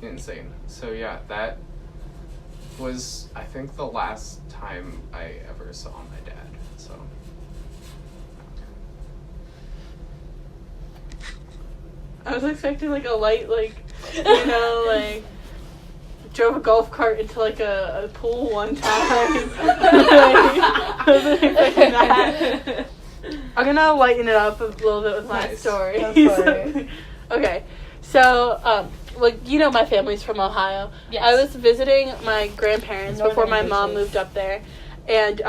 insane. So yeah, that was, I think, the last time I ever saw my dad. So. I was expecting like a light, like, you know, like, drove a golf cart into like a pool one time. I wasn't expecting that. I'm gonna lighten it up a little bit with my story. Okay, so like, you know, my family's from Ohio. Yes. I was visiting my grandparents before my mom Beaches. moved up there, and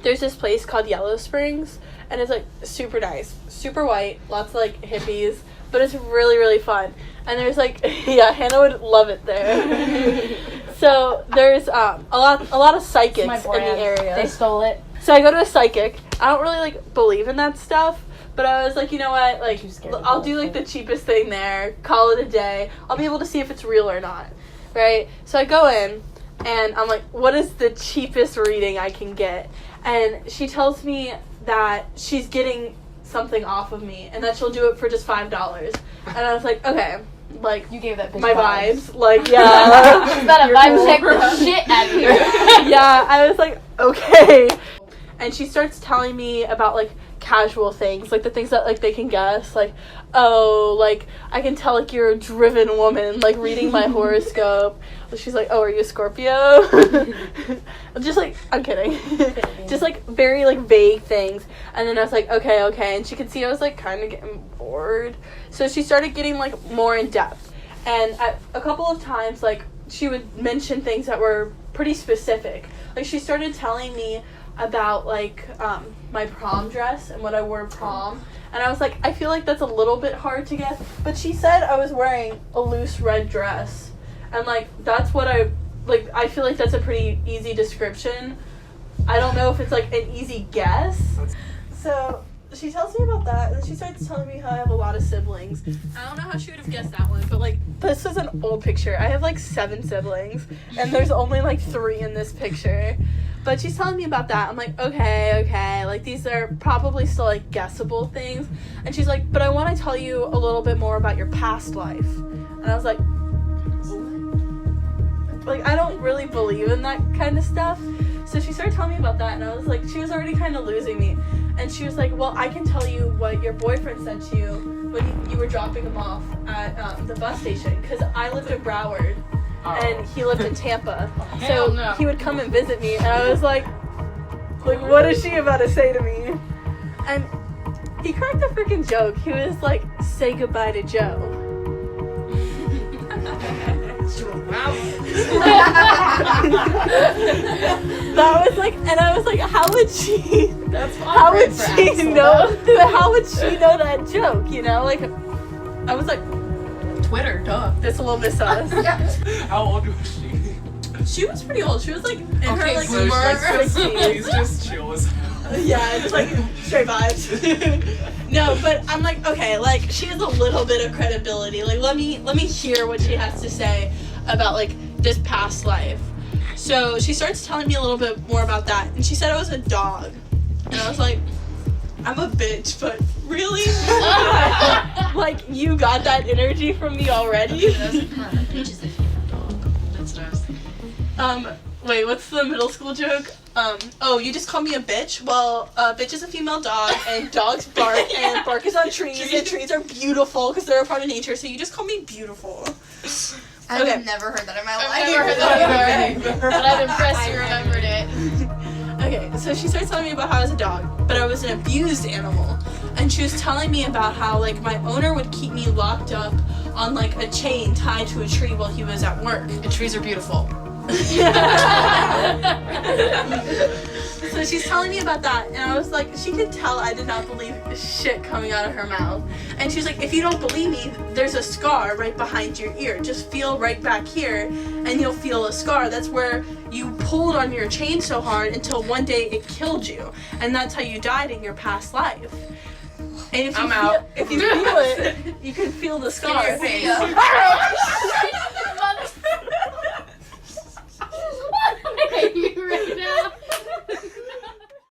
there's this place called Yellow Springs, and it's like super nice, super white, lots of like hippies, but it's really, really fun. And there's like, yeah, Hannah would love it there. So there's a lot of psychics in the area. They stole it. So I go to a psychic. I don't really like believe in that stuff, but I was like, you know what, like, I'll do like the cheapest thing there, call it a day. I'll be able to see if it's real or not, right? So I go in, and I'm like, what is the cheapest reading I can get? And she tells me that she's getting something off of me, and that she'll do it for just $5. And I was like, okay, like, You gave that bitch my vibes, like, yeah. She's about to vibe check the shit out of you. Yeah, I was like, okay. And she starts telling me about, like, casual things, like the things that, like, they can guess, like, oh, like, I can tell, like, you're a driven woman, like, reading my horoscope. She's like, oh, are you a Scorpio? Just, like, I'm kidding. Just, like, very, like, vague things. And then I was like, okay. And she could see I was, like, kind of getting bored. So she started getting, like, more in depth. And a couple of times, like, she would mention things that were pretty specific. Like, she started telling me about, like, my prom dress and what I wore to prom. And I was like, I feel like that's a little bit hard to guess. But she said I was wearing a loose red dress. And, like, that's what I feel like that's a pretty easy description. I don't know if it's, like, an easy guess. So she tells me about that, and then she starts telling me how I have a lot of siblings. I don't know how she would have guessed that one, but, like, this is an old picture. I have, like, 7 siblings, and there's only, like, 3 in this picture. But she's telling me about that. I'm like, okay. Like, these are probably still, like, guessable things. And she's like, but I want to tell you a little bit more about your past life. And I was like, I don't really believe in that kind of stuff. So she started telling me about that, and I was like, she was already kind of losing me. And she was like, well, I can tell you what your boyfriend said to you when you were dropping him off at the bus station. Because I lived in Broward, and he lived in Tampa. So he would come and visit me, and I was like, what is she about to say to me? And he cracked a freaking joke. He was like, say goodbye to Joe. That was like, and I was like, how would she know that joke, you know? Like, I was like, Twitter, duh. that's a little bit sus. How old was she? She was pretty old. She was like in her like so she's early 60s. just chill as hell. Yeah, just like straight vibes. No, but I'm like, okay, like, she has a little bit of credibility. Like, let me hear what she has to say about, like, this past life. So she starts telling me a little bit more about that, and she said I was a dog. And I was like, I'm a bitch, but really? Like, you got that energy from me already? Bitch is a female dog. That's what I was thinking. Wait, what's the middle school joke? Oh, you just call me a bitch? Well, bitch is a female dog, and dogs bark, and bark is on trees, and trees are beautiful because they're a part of nature, so you just call me beautiful. I've never heard that in my life. I've never heard that either, but I'm impressed you remembered it. Okay, so she starts telling me about how I was a dog, but I was an abused animal. And she was telling me about how, like, my owner would keep me locked up on, like, a chain tied to a tree while he was at work. And trees are beautiful. So she's telling me about that, and I was like, she could tell I did not believe shit coming out of her mouth. And she's like, if you don't believe me, there's a scar right behind your ear. Just feel right back here, and you'll feel a scar. That's where you pulled on your chain so hard until one day it killed you, and that's how you died in your past life. And if you feel it, you can feel the scar. Your face.